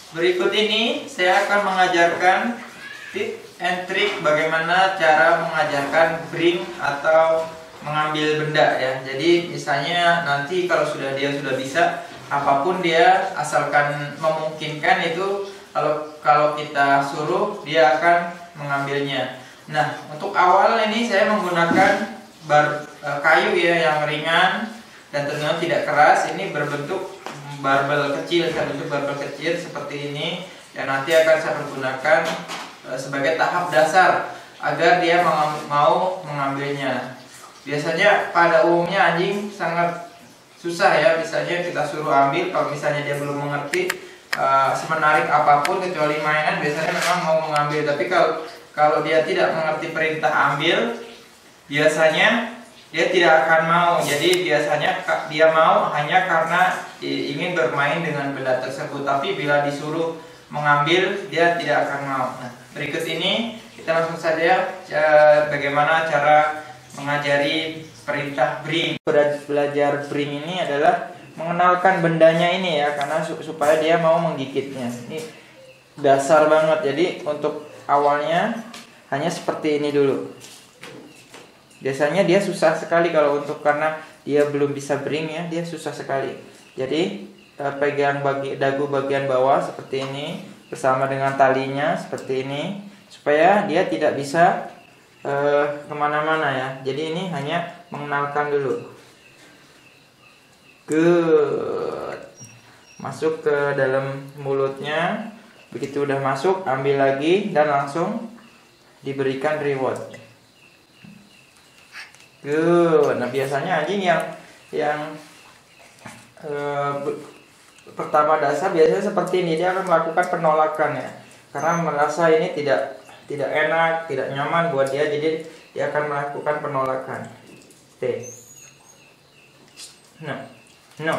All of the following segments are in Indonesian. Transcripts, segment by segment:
Berikut ini saya akan mengajarkan tip and trik bagaimana cara mengajarkan bring atau mengambil benda ya. Jadi misalnya nanti kalau dia sudah bisa, apapun dia asalkan memungkinkan itu, kalau kita suruh dia akan mengambilnya. Nah, untuk awal ini saya menggunakan kayu ya yang ringan dan tentunya tidak keras. Ini berbentuk barbel kecil, seperti ini, yang nanti akan saya pergunakan sebagai tahap dasar agar dia mau mengambilnya. Biasanya pada umumnya anjing sangat susah ya, misalnya kita suruh ambil, kalau misalnya dia belum mengerti semenarik apapun kecuali mainan, biasanya memang mau mengambil. Tapi kalau dia tidak mengerti perintah ambil, biasanya dia tidak akan mau. Jadi biasanya dia mau hanya karena ingin bermain dengan benda tersebut. Tapi bila disuruh mengambil, dia tidak akan mau. Nah, berikut ini kita langsung saja bagaimana cara mengajari perintah bring. Belajar bring ini adalah mengenalkan bendanya ini ya, karena supaya dia mau menggigitnya. Ini dasar banget. Jadi untuk awalnya hanya seperti ini dulu. Biasanya dia susah sekali kalau karena dia belum bisa bring ya, dia susah sekali. Jadi pegang dagu bagian bawah seperti ini bersama dengan talinya seperti ini, supaya dia tidak bisa kemana-mana ya. Jadi ini hanya mengenalkan dulu. Good. Masuk ke dalam mulutnya. Begitu udah masuk, ambil lagi dan langsung diberikan reward. Good. Nah, biasanya anjing yang pertama dasar biasanya seperti ini, dia akan melakukan penolakan ya, karena merasa ini tidak enak, tidak nyaman buat dia, jadi dia akan melakukan penolakan. No.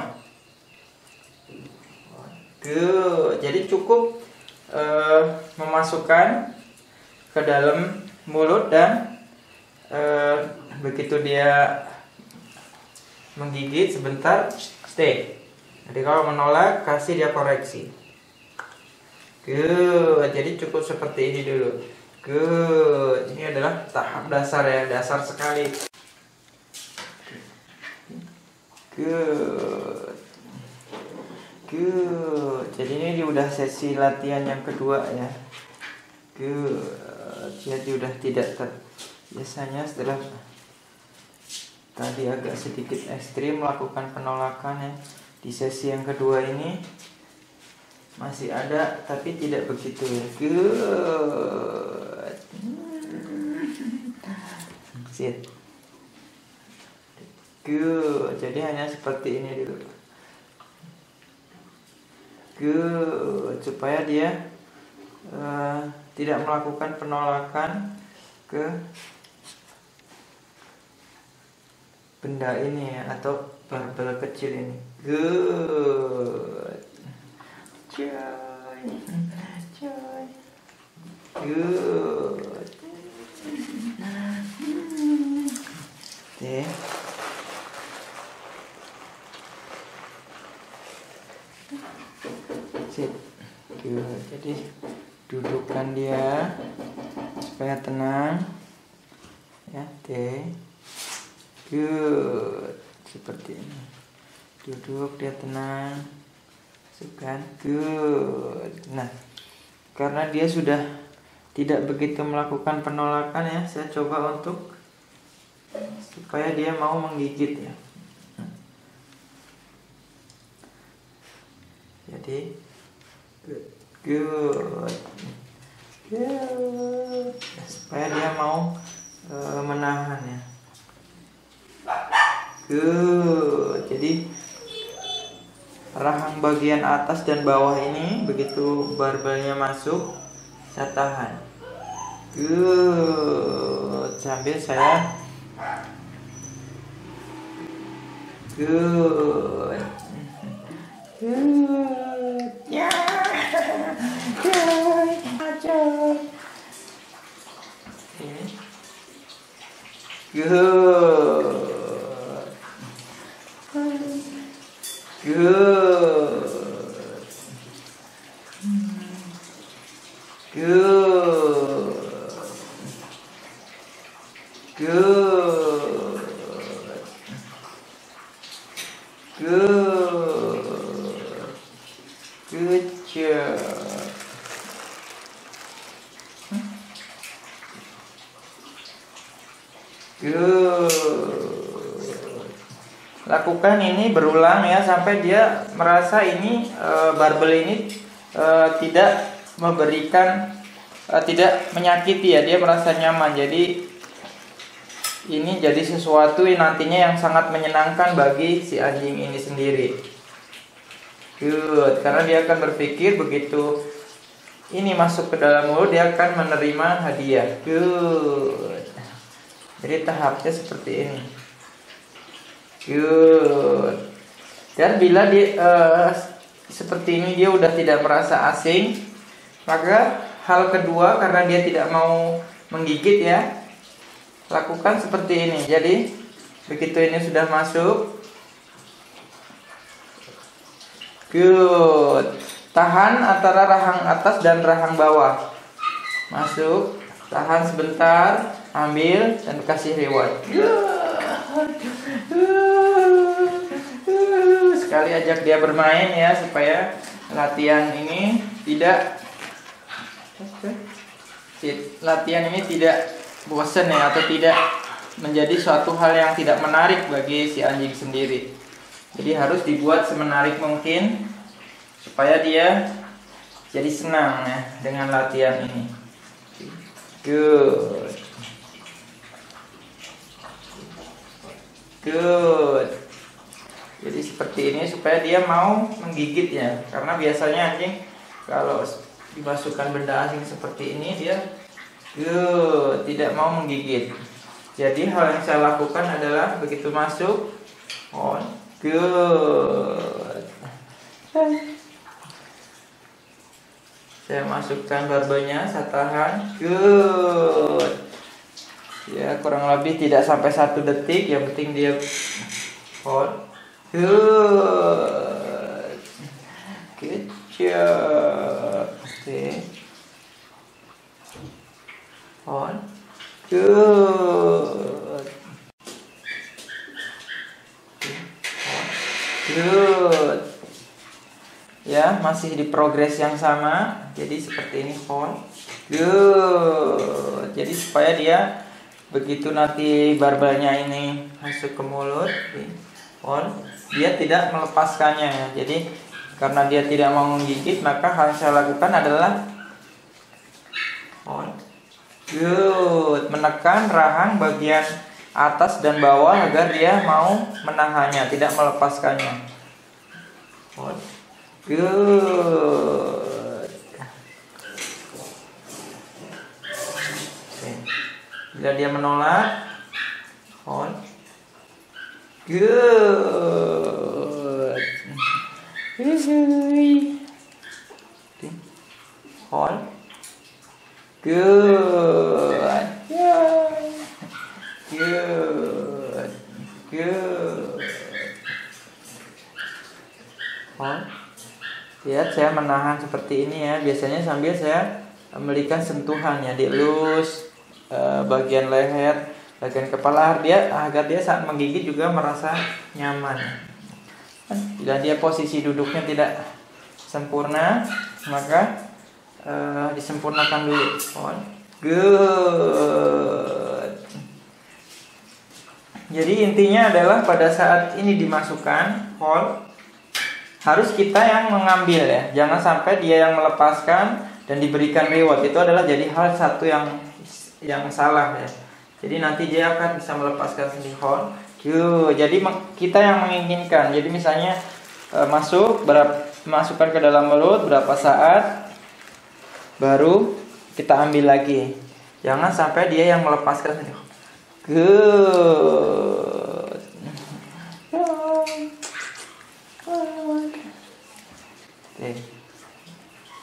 Good. Jadi cukup memasukkan ke dalam mulut dan begitu dia menggigit sebentar, stay. Jadi kalau menolak, kasih dia koreksi. Good. Jadi cukup seperti ini dulu. Good. Ini adalah tahap dasar ya, dasar sekali. Good. Jadi ini udah sesi latihan yang kedua ya. Good. Jadi udah tidak biasanya setelah tadi agak sedikit ekstrim melakukan penolakan ya, di sesi yang kedua ini masih ada tapi tidak begitu ya. Good. Sit. Good. Jadi hanya seperti ini dulu. Good. Supaya dia tidak melakukan penolakan ke benda ini ya, atau barbel kecil ini. Good. Coy. Good. Sit. Good. Jadi dudukkan dia supaya tenang ya. Good. Seperti ini. Duduk, dia tenang. Masukkan. Good. Nah, karena dia sudah tidak begitu melakukan penolakan ya, saya coba untuk supaya dia mau menggigit ya. Jadi good. Supaya dia mau menahan ya. Good. Jadi rahang bagian atas dan bawah ini begitu barbelnya masuk, saya tahan. Good. Sambil saya good. Ya. Good. Good. Good. Good. Good. Good job. Good. Lakukan ini berulang ya sampai dia merasa ini barbel ini tidak memberikan tidak menyakiti ya, dia merasa nyaman. Jadi ini jadi sesuatu yang nantinya yang sangat menyenangkan bagi si anjing ini sendiri. Good, karena dia akan berpikir begitu ini masuk ke dalam mulut dia akan menerima hadiah. Good. Jadi tahapnya seperti ini. Good. Dan bila dia seperti ini dia udah tidak merasa asing, maka hal kedua karena dia tidak mau menggigit ya, lakukan seperti ini. Jadi begitu ini sudah masuk, good, tahan antara rahang atas dan rahang bawah. Masuk, tahan sebentar, ambil dan kasih reward. Sekali ajak dia bermain ya supaya latihan ini tidak bosan ya, atau tidak menjadi suatu hal yang tidak menarik bagi si anjing sendiri. Jadi harus dibuat semenarik mungkin supaya dia jadi senang ya dengan latihan ini. Good. Good. Jadi seperti ini supaya dia mau menggigit ya. Karena biasanya anjing kalau dimasukkan benda asing seperti ini dia tidak mau menggigit. Jadi hal yang saya lakukan adalah begitu masuk, on, good. Saya masukkan barbelnya, saya tahan, good. Ya kurang lebih tidak sampai 1 detik, yang penting dia on, good. Good job. Okay. On, good. Good. Ya, masih di progres yang sama. Jadi seperti ini, on, good. Jadi supaya dia begitu nanti barbelnya ini masuk ke mulut, on, dia tidak melepaskannya. Jadi karena dia tidak mau menggigit, maka hal yang saya lakukan adalah on, good, menekan rahang bagian atas dan bawah agar dia mau menahannya, tidak melepaskannya. On, good. Bila dia menolak, on, good. On, good. Good. Good. On. Lihat saya menahan seperti ini ya. Biasanya sambil saya memberikan sentuhan ya, dielus bagian leher, bagian kepala agar dia saat menggigit juga merasa nyaman. Bila dia posisi duduknya tidak sempurna, maka disempurnakan dulu. On, good. Jadi intinya adalah pada saat ini dimasukkan hold, harus kita yang mengambil ya, jangan sampai dia yang melepaskan dan diberikan reward. Itu adalah jadi hal satu yang salah ya. Jadi nanti dia akan bisa melepaskan sendiri hold. Jadi kita yang menginginkan. Jadi misalnya masukkan ke dalam mulut berapa saat, baru kita ambil lagi. Jangan sampai dia yang melepaskan sendiri. Good. Okay.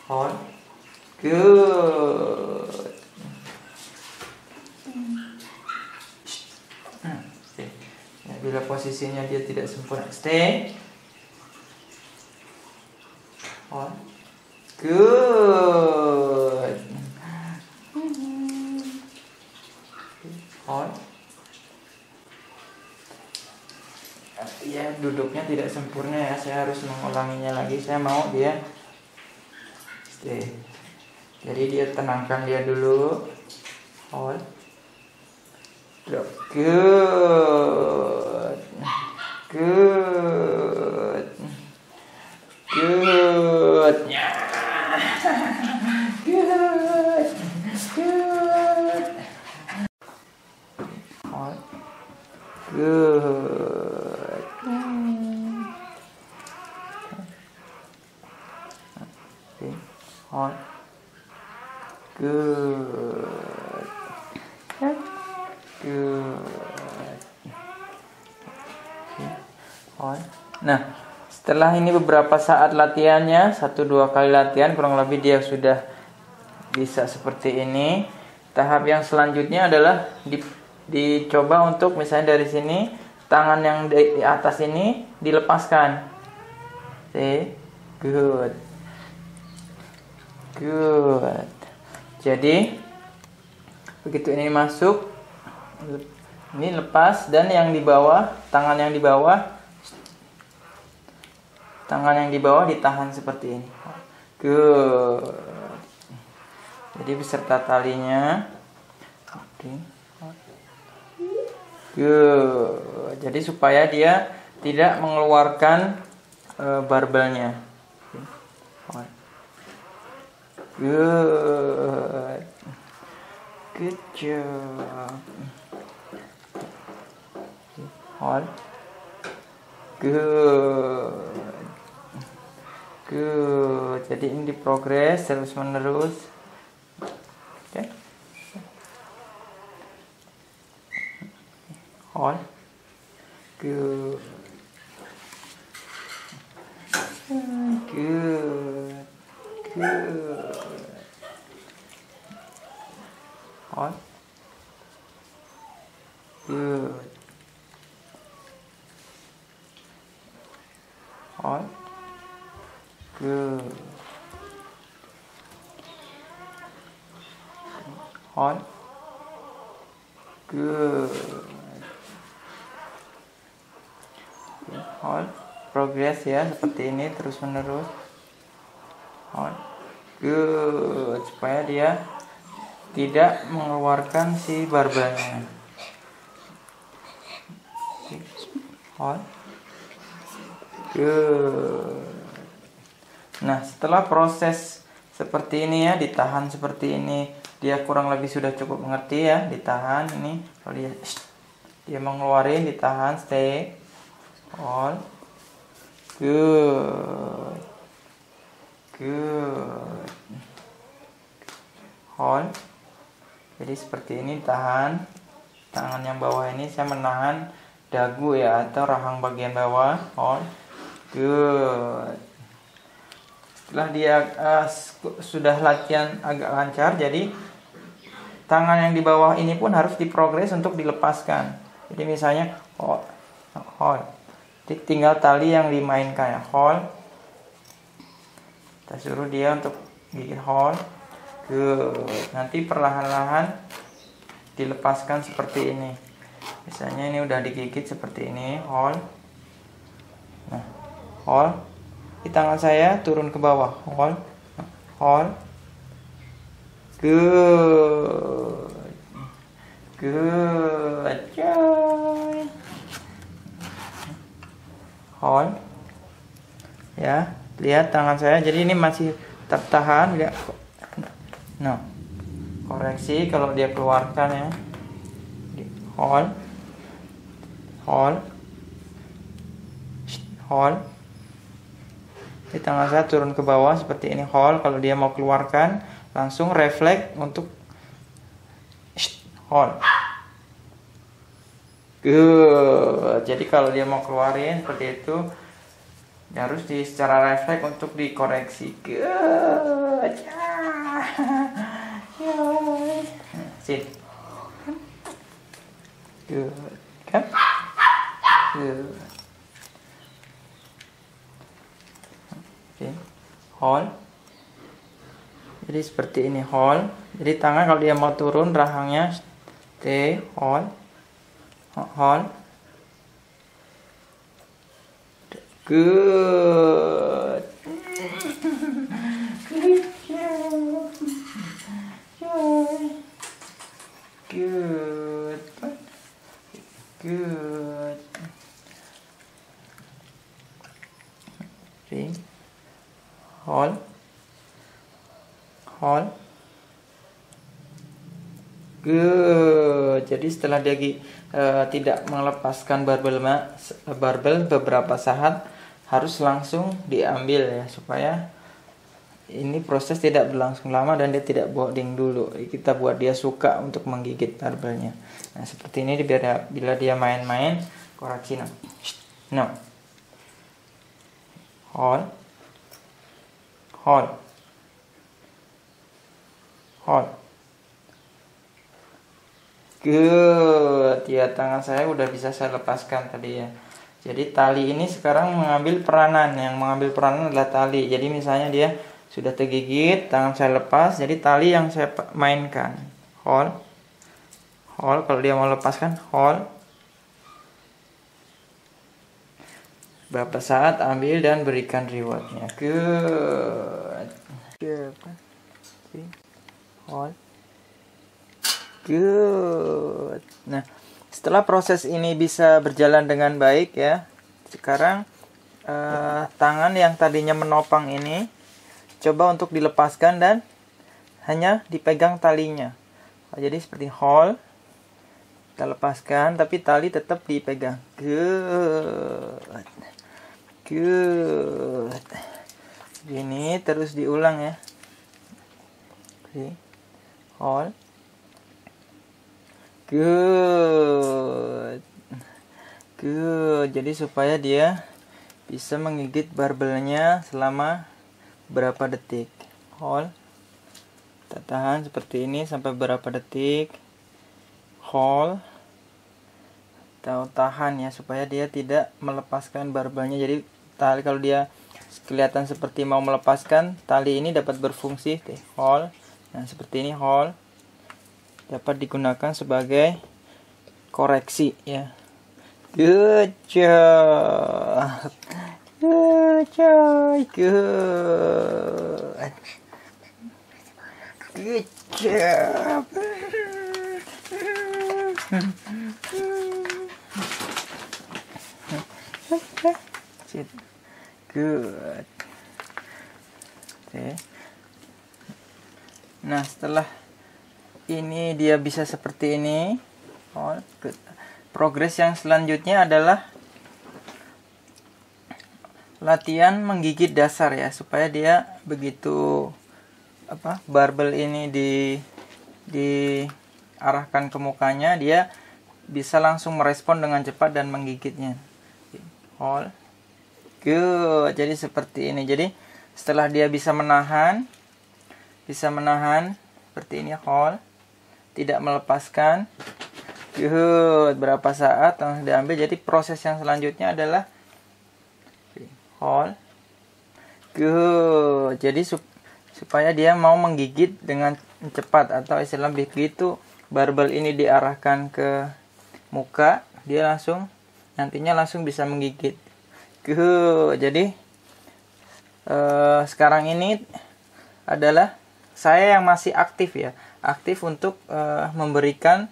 On. Good. Okay. Ya, bila posisinya dia tidak sempurna, stay. On. Good. sempurna ya, saya harus mengulanginya lagi. Saya mau dia stay. Jadi dia tenangkan dia dulu. Hold. Drop. Good. Good. Good. Good. Good. Hold. Good. Okay. Hold. Good. Good. Okay. Nah, setelah ini beberapa saat latihannya, 1-2 kali latihan kurang lebih dia sudah bisa seperti ini. Tahap yang selanjutnya adalah dicoba untuk misalnya dari sini tangan yang di atas ini dilepaskan. See? Good. Good. Jadi begitu ini masuk, ini lepas, dan yang di bawah, tangan yang di bawah ditahan seperti ini. Good. Jadi beserta talinya. Good. Jadi supaya dia tidak mengeluarkan barbelnya. Good. Good job. Hold. Good. Good. Jadi ini diprogres terus menerus. Oke. Okay. Hold. Good. Good. Good. Hold. Good. Hold. Good. Hold. Good. Hold. Progress ya, seperti ini terus menerus. Hold. Good. Supaya dia tidak mengeluarkan si barbelnya. Hold. Good. Nah, setelah proses seperti ini ya, ditahan seperti ini, dia kurang lebih sudah cukup mengerti ya, ditahan ini. Kalau dia mengeluarin, ditahan, stay. Hold. Good. Good. Hold. Jadi seperti ini, tahan. Tangan yang bawah ini saya menahan dagu ya, atau rahang bagian bawah. Hold. Good. Setelah dia sudah latihan agak lancar, jadi tangan yang di bawah ini pun harus diprogres untuk dilepaskan. Jadi misalnya hold. Tinggal tali yang dimainkan ya, hold. Kita suruh dia untuk gigit hold. Good. Nanti perlahan-lahan dilepaskan seperti ini. Misalnya ini udah digigit seperti ini, hold. Nah, hold. Di tangan saya turun ke bawah, hold. Hold. Good. Good job. Hold. Ya, lihat tangan saya. Jadi ini masih tertahan, lihat. Nah, koreksi kalau dia keluarkan ya. Hold. Hold. Hold. Di tangan saya turun ke bawah seperti ini, hold. Kalau dia mau keluarkan, langsung refleks untuk hold. Good. Jadi kalau dia mau keluarin seperti itu, harus secara refleks untuk dikoreksi. Good. Sit. Good. Kan? Good. Okay. Hold. Jadi seperti ini, hold. Jadi tangan kalau dia mau turun, rahangnya stay, hold. Hold. Good. Good. Good. Ring. Hold. Hold. Good. Jadi setelah dia tidak melepaskan barbel beberapa saat, harus langsung diambil ya, supaya ini proses tidak berlangsung lama dan dia tidak bonding dulu. Kita buat dia suka untuk menggigit barbelnya. Nah, seperti ini bila dia main-main, koreksi no. No. Hold. Hold. Hold. Good. Ya, tangan saya udah bisa saya lepaskan tadi ya. Jadi tali ini sekarang mengambil peranan. Yang mengambil peranan adalah tali. Jadi misalnya dia sudah tergigit, tangan saya lepas, jadi tali yang saya mainkan. Hold. Hold, kalau dia mau lepaskan, hold. Beberapa saat ambil dan berikan rewardnya. Good. Hold. Good. Nah, setelah proses ini bisa berjalan dengan baik ya, sekarang tangan yang tadinya menopang ini coba untuk dilepaskan dan hanya dipegang talinya. Jadi seperti hold, kita lepaskan tapi tali tetap dipegang. Good. Good. Gini terus diulang ya. Hold. Good. Good. Jadi supaya dia bisa menggigit barbelnya selama berapa detik. Hold. Kita tahan seperti ini sampai berapa detik. Hold. Kita tahan ya, supaya dia tidak melepaskan barbelnya. Jadi tali kalau dia kelihatan seperti mau melepaskan, tali ini dapat berfungsi. Hold. Nah, seperti ini hold. Dapat digunakan sebagai koreksi ya. Good job. Good job. Good. Good job. Good. Oke. Nah, setelah ini dia bisa seperti ini. Progres yang selanjutnya adalah latihan menggigit dasar ya, supaya dia begitu barbel ini diarahkan ke mukanya, dia bisa langsung merespon dengan cepat dan menggigitnya. Hold. Good. Jadi seperti ini. Jadi setelah dia bisa menahan seperti ini, hold, tidak melepaskan. Good. Berapa saat langsung diambil. Jadi proses yang selanjutnya adalah hold. Good. Jadi supaya dia mau menggigit dengan cepat, atau istilah begitu barbel ini diarahkan ke muka, dia nantinya langsung bisa menggigit. Good. Jadi sekarang ini adalah saya yang masih aktif ya, aktif untuk memberikan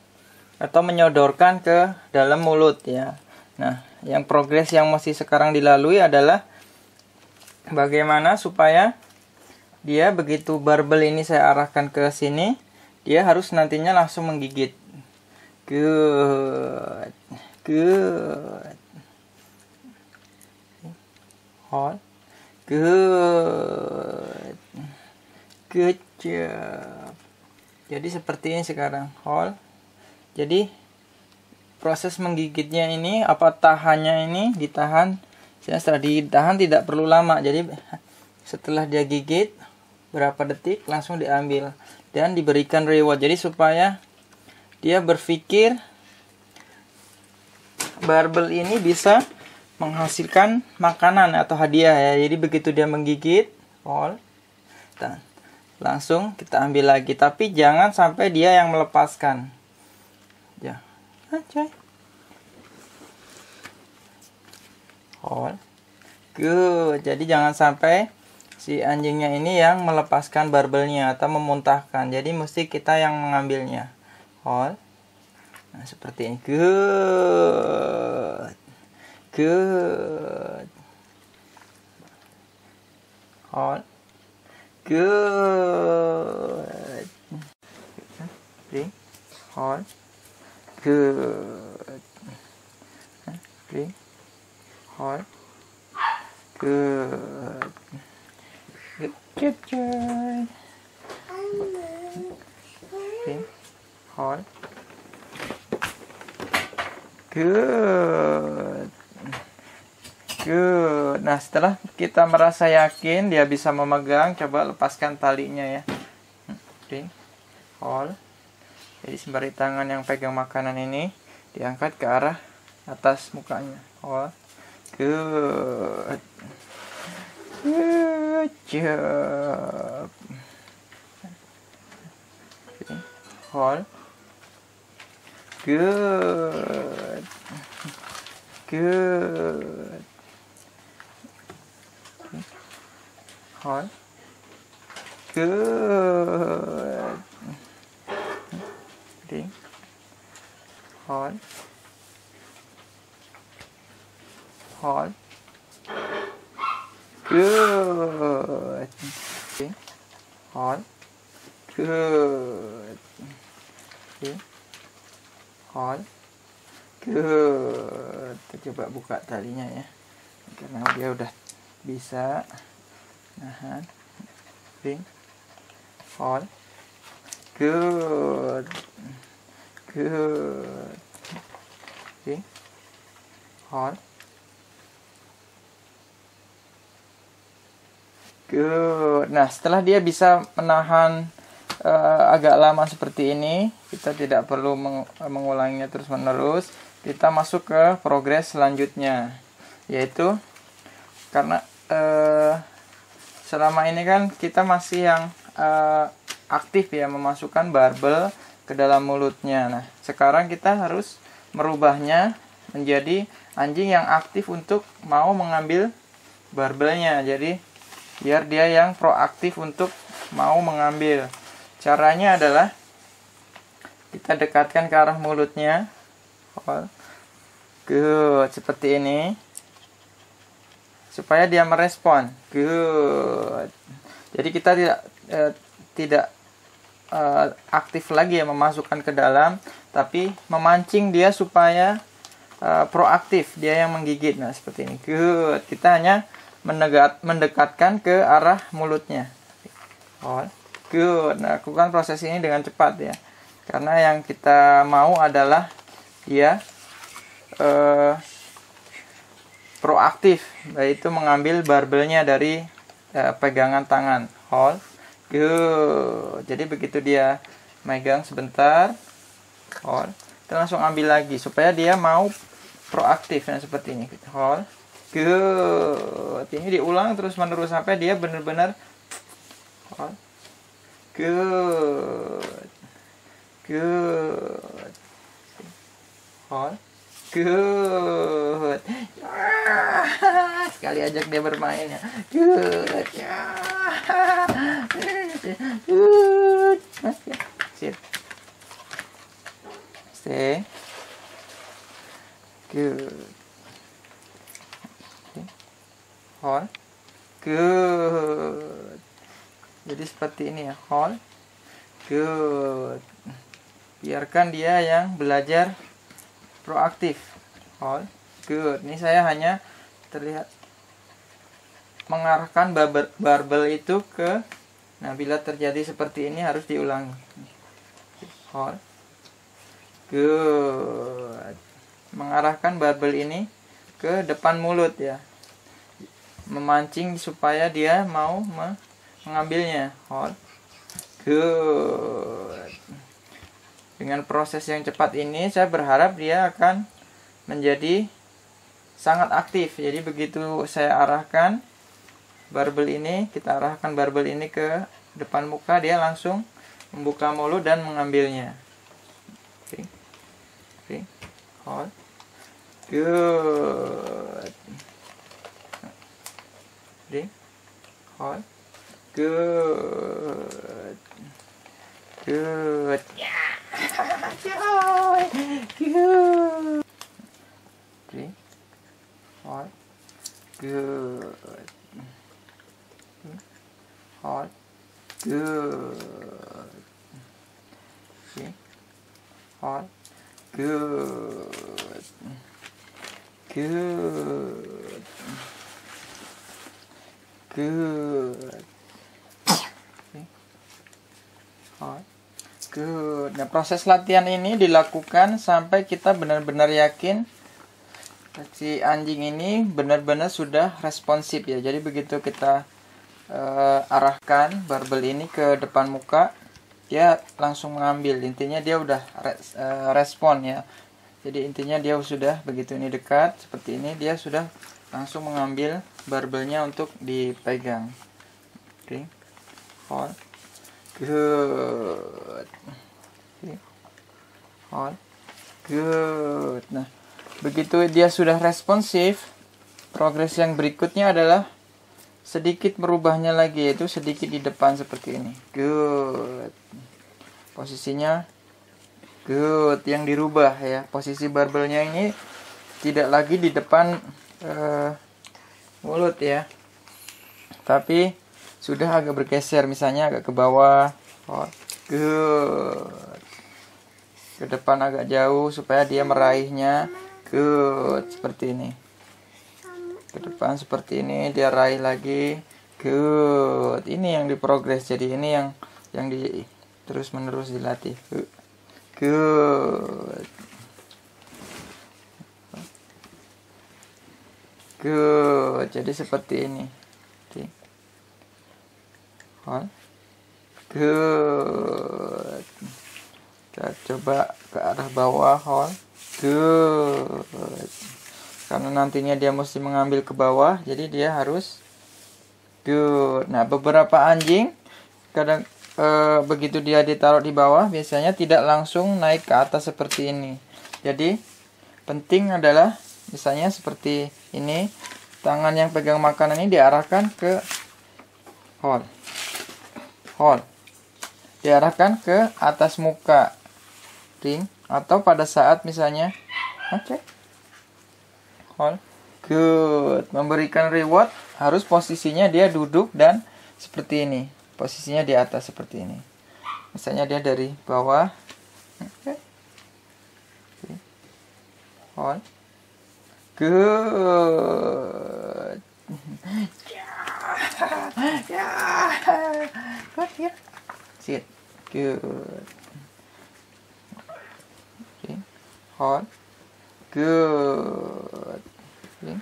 atau menyodorkan ke dalam mulut ya. Nah, yang progres yang masih sekarang dilalui adalah bagaimana supaya dia begitu barbel ini saya arahkan ke sini, dia harus nantinya langsung menggigit. Good. Good. Hold. Good. Good job. Jadi seperti ini sekarang. Hold. Jadi proses menggigitnya ini, tahannya ini ditahan. Setelah ditahan tidak perlu lama. Jadi setelah dia gigit berapa detik langsung diambil dan diberikan reward. Jadi supaya dia berpikir barbel ini bisa menghasilkan makanan atau hadiah ya. Jadi begitu dia menggigit, langsung kita ambil lagi. Tapi jangan sampai dia yang melepaskan. Ya, aja. Hold. Good. Jadi jangan sampai si anjingnya ini yang melepaskan barbelnya atau memuntahkan. Jadi mesti kita yang mengambilnya. Hold. Nah, seperti ini. Good. Good. Hold. Good. Bring. Hold. Good. Bring. Hold. Good. Good job. Bring. Hold. Good. Good. Nah, setelah kita merasa yakin dia bisa memegang, coba lepaskan talinya ya. Bring. Hold. Jadi sembari tangan yang pegang makanan ini diangkat ke arah atas mukanya. Hold. Good. Good job. Okay. Hold. Good. Good. Okay. Hold. Good. Okay. Hold. Hold. Good. Okay. Hold. Good. Okay. Hold. Good. Kita coba buka talinya ya. Karena dia udah bisa nahan. Bring. Hold. Good. Good. Okay. Hold. Good. Nah, setelah dia bisa menahan agak lama seperti ini, kita tidak perlu mengulanginya terus-menerus. Kita masuk ke progres selanjutnya, yaitu karena selama ini kan kita masih yang aktif ya memasukkan barbel ke dalam mulutnya. Nah, sekarang kita harus merubahnya menjadi anjing yang aktif untuk mau mengambil barbelnya. Jadi biar dia yang proaktif untuk mau mengambil. Caranya adalah kita dekatkan ke arah mulutnya. Good, seperti ini. Supaya dia merespon. Good. Jadi kita tidak aktif lagi ya memasukkan ke dalam, tapi memancing dia supaya proaktif, dia yang menggigit. Nah, seperti ini. Good. Kita hanya mendekatkan ke arah mulutnya. Good. Nah, lakukan proses ini dengan cepat ya. Karena yang kita mau adalah dia proaktif, yaitu mengambil barbelnya dari pegangan tangan. Hold. Good. Jadi begitu dia megang sebentar, hold, kita langsung ambil lagi supaya dia mau proaktif. Nah, seperti ini. Hold. Good. Ini diulang terus menerus sampai dia benar-benar hold. Good. Good. Hold. Good. Sekali ajak dia bermain ya. Good. Good. Sit. Stay. Good. Hold. Good. Jadi seperti ini ya. Hold. Good. Biarkan dia yang belajar proaktif. Hold. Good. Ini saya hanya terlihat mengarahkan barbel itu ke. Nah, bila terjadi seperti ini harus diulangi. Hold. Good. Mengarahkan barbel ini ke depan mulut ya. Memancing supaya dia mau mengambilnya. Hold. Good. Dengan proses yang cepat ini saya berharap dia akan menjadi sangat aktif. Jadi begitu saya arahkan barbel ini, kita arahkan barbel ini ke depan muka, dia langsung membuka mulut dan mengambilnya. Oke. Oke. Hold. Good. Hold. Good. Good. Yeah. Good. 3. Hold. Good. Hold. Good. 3. Hold. Good. Good. Good. Good. Nah, proses latihan ini dilakukan sampai kita benar-benar yakin si anjing ini benar-benar sudah responsif ya. Jadi begitu kita arahkan barbel ini ke depan muka, dia langsung mengambil. Intinya dia udah respon ya. Jadi intinya dia sudah begitu ini dekat seperti ini, dia sudah langsung mengambil barbelnya untuk dipegang. Oke. Hold. Good. Okay. Hold. Good. Nah, begitu dia sudah responsif, progres yang berikutnya adalah sedikit merubahnya lagi, yaitu sedikit di depan seperti ini. Good. Posisinya good, yang dirubah ya. Posisi barbelnya ini tidak lagi di depan mulut ya, tapi sudah agak bergeser, misalnya agak ke bawah. Good. Ke depan agak jauh supaya dia meraihnya. Good, seperti ini. Ke depan seperti ini, dia raih lagi. Good. Ini yang diprogres. Jadi ini yang terus menerus dilatih. Good. Good. Jadi seperti ini. Okay. Hold. Good. Kita coba ke arah bawah. Hold. Good. Karena nantinya dia mesti mengambil ke bawah, jadi dia harus good. Nah, beberapa anjing kadang begitu dia ditaruh di bawah, biasanya tidak langsung naik ke atas seperti ini. Jadi penting adalah misalnya seperti ini, tangan yang pegang makanan ini diarahkan ke hold. Diarahkan ke atas muka ring, atau pada saat misalnya hold. Good. Memberikan reward harus posisinya dia duduk dan seperti ini. Posisinya di atas seperti ini. Misalnya dia dari bawah. Hold. Good. Good here. Sit. Good. Okay. Hold. Good. Okay.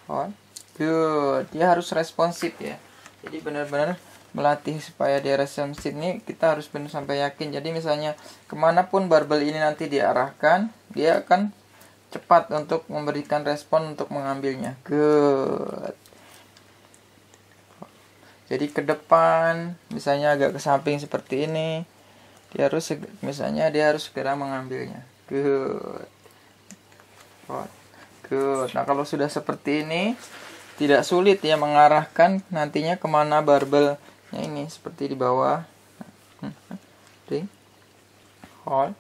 Hold. Good. Dia harus responsif ya. Jadi benar-benar melatih supaya dia responsif ini kita harus benar sampai yakin. Jadi misalnya kemanapun barbel ini nanti diarahkan, dia akan cepat untuk memberikan respon untuk mengambilnya. Good. Jadi ke depan, misalnya agak ke samping seperti ini, dia harus segera mengambilnya. Good. Good. Nah, kalau sudah seperti ini, tidak sulit ya mengarahkan nantinya kemana barbelnya ini, seperti di bawah. Hold.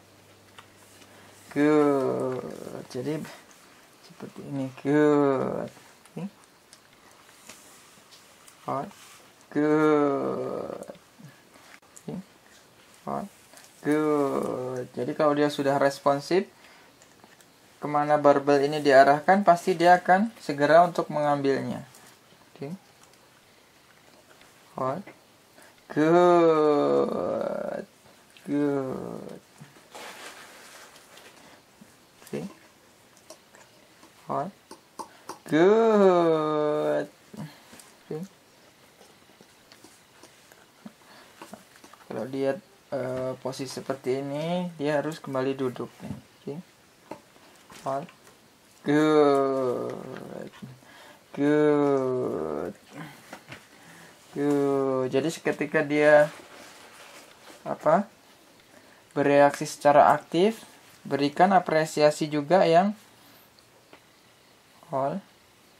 Good. Jadi seperti ini. Good. Hold. Good. Hold. Good. Jadi kalau dia sudah responsif, kemana barbel ini diarahkan, pasti dia akan segera untuk mengambilnya. Okay. Hold. Good. Good. Okay. Hold. Good. Okay. Kalau dia posisi seperti ini, dia harus kembali duduk. Okay. Hold. Good. Good. Good. Jadi ketika dia bereaksi secara aktif, berikan apresiasi juga yang hold.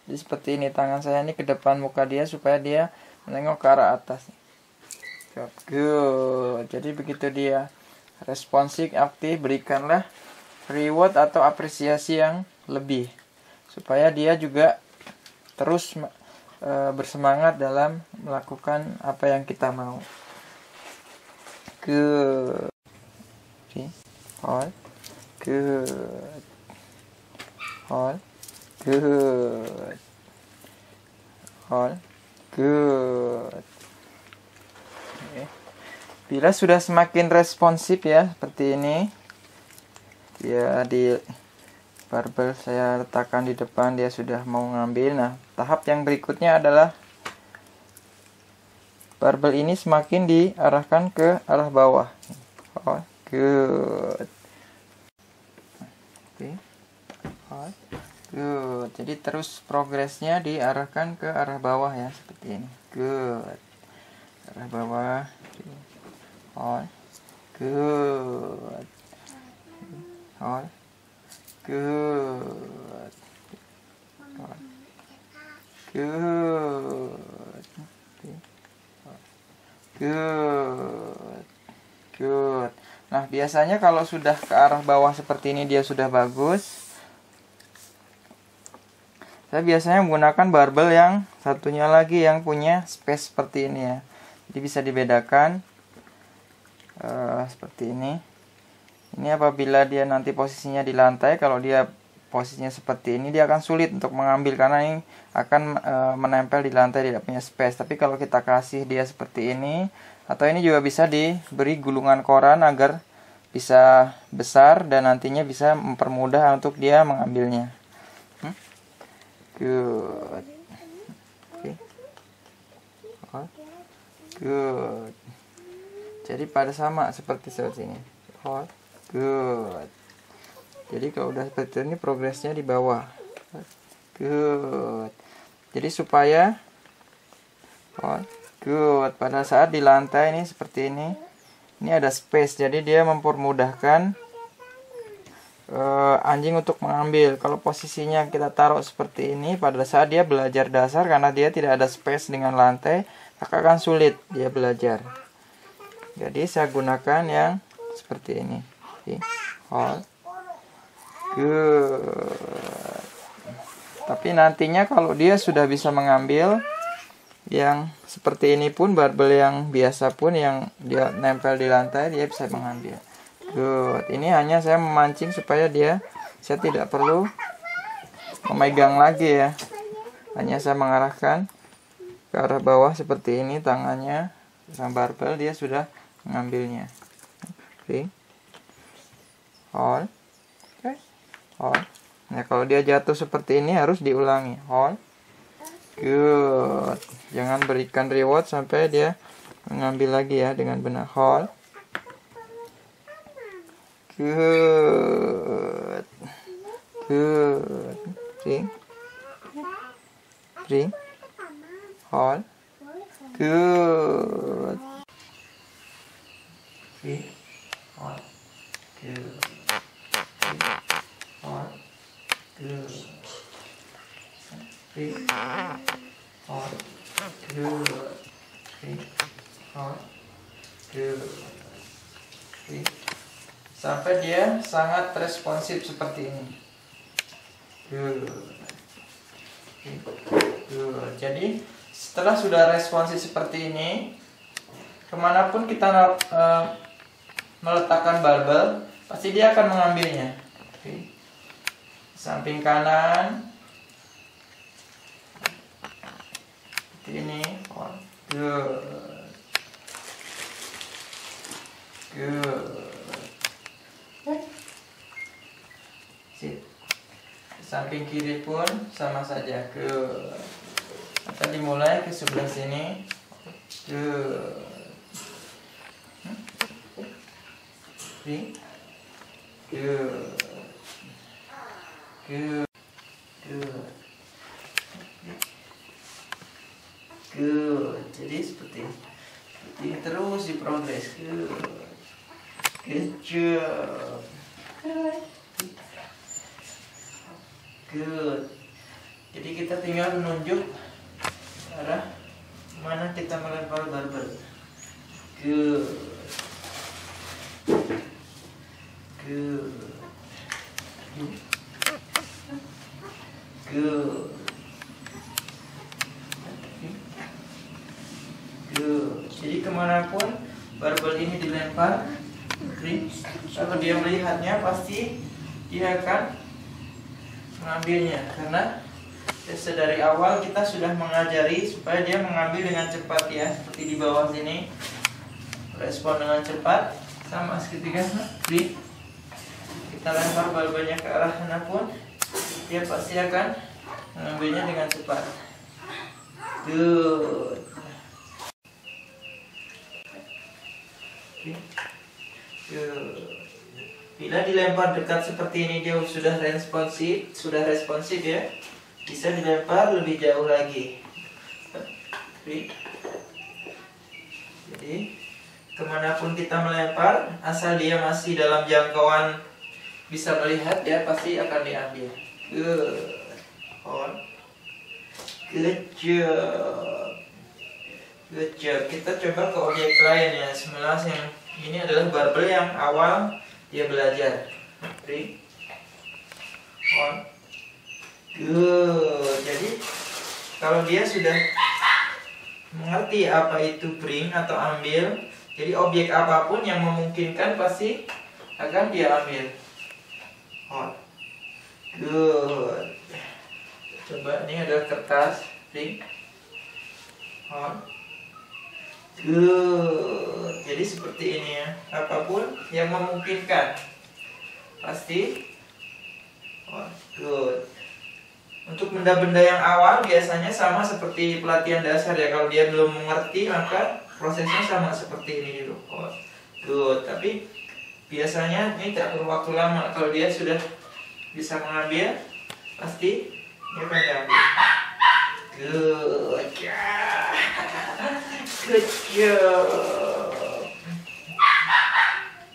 Jadi seperti ini, tangan saya ini ke depan muka dia supaya dia menengok ke arah atas. Good. Jadi begitu dia responsif aktif, berikanlah reward atau apresiasi yang lebih supaya dia juga terus bersemangat dalam melakukan apa yang kita mau. Good. Hold. Good. Hold. Good. Hold. Good. Okay. Bila sudah semakin responsif ya seperti ini, dia di barbel saya letakkan di depan, dia sudah mau ngambil. Nah, tahap yang berikutnya adalah barbel ini semakin diarahkan ke arah bawah. Oh, good. Okay. Oh, good. Jadi terus progresnya diarahkan ke arah bawah ya, seperti ini. Good. Arah bawah. Oh, good. Oh, good. Good. Good. Good. Nah, biasanya kalau sudah ke arah bawah seperti ini dia sudah bagus. Saya biasanya menggunakan barbel yang satunya lagi yang punya space seperti ini ya. Jadi bisa dibedakan seperti ini. Ini apabila dia nanti posisinya di lantai, kalau dia posisinya seperti ini dia akan sulit untuk mengambil karena ini akan menempel di lantai, tidak punya space. Tapi kalau kita kasih dia seperti ini, atau ini juga bisa diberi gulungan koran agar bisa besar dan nantinya bisa mempermudah untuk dia mengambilnya. Good. Okay. Good. Jadi pada sama seperti ini. Good. Jadi kalau udah seperti ini progresnya di bawah. Good. Jadi supaya good pada saat di lantai ini seperti ini ada space, jadi dia mempermudahkan anjing untuk mengambil. Kalau posisinya kita taruh seperti ini pada saat dia belajar dasar, karena dia tidak ada space dengan lantai, maka akan sulit dia belajar. Jadi saya gunakan yang seperti ini. Hold. Good. Tapi nantinya kalau dia sudah bisa mengambil yang seperti ini pun, barbel yang biasa pun yang dia nempel di lantai, dia bisa mengambil. Good. Ini hanya saya memancing supaya saya tidak perlu memegang lagi ya. Hanya saya mengarahkan ke arah bawah seperti ini tangannya sama barbel, dia sudah mengambilnya. Oke. Hold. Okay. Hold. Nah, kalau dia jatuh seperti ini harus diulangi. Hold. Good. Jangan berikan reward sampai dia mengambil lagi ya dengan benar. Hold. Good. Good. Ring. Ring. Hold. Good. Ring. Hold. Good. Hold. Good. Ring. Hold. Good. Ring. Hold. Good. Ring. Sampai dia sangat responsif seperti ini. Good. Good. Jadi setelah sudah responsif seperti ini, kemanapun kita meletakkan barbel, pasti dia akan mengambilnya. Okay. Samping kanan seperti ini. Good. Good. Sit. Samping kiri pun sama saja. Good. Atau dimulai ke sebelah sini. Good. Good. Good. Good. Good. Jadi seperti ini terus diprogres. Good. Good job. Good. Jadi kita tinggal menunjuk arah Mana kita melempar barbel. Good. Good. Good. Good. Jadi kemanapun barbel ini dilempar, kalau dia melihatnya pasti dia akan mengambilnya, karena dari awal kita sudah mengajari supaya dia mengambil dengan cepat ya, seperti di bawah sini, respon dengan cepat sama seketika kita lempar barbelnya ke arah manapun, dia pasti akan mengambilnya dengan cepat. Good. Bila dilempar dekat seperti ini dia sudah responsif ya, bisa dilempar lebih jauh lagi. Jadi kemanapun kita melempar, asal dia masih dalam jangkauan bisa melihat, dia pasti akan diambil. Good. On. Good job. Good job. Kita coba ke objek lain ya. Sebelah yang ini adalah barbel yang awal dia belajar. On. Good. Jadi kalau dia sudah mengerti apa itu bring atau ambil, jadi objek apapun yang memungkinkan pasti akan dia ambil. On. Good. Coba ini adalah kertas, bring. On. Good. Jadi seperti ini ya. Apapun yang memungkinkan pasti. Oh, good. Untuk benda-benda yang awal biasanya sama seperti pelatihan dasar ya. Kalau dia belum mengerti maka prosesnya sama seperti ini dulu. Oh, good. Tapi biasanya ini tidak perlu waktu lama. Kalau dia sudah bisa mengambil, pasti dia akan diambil. Good job. Good job.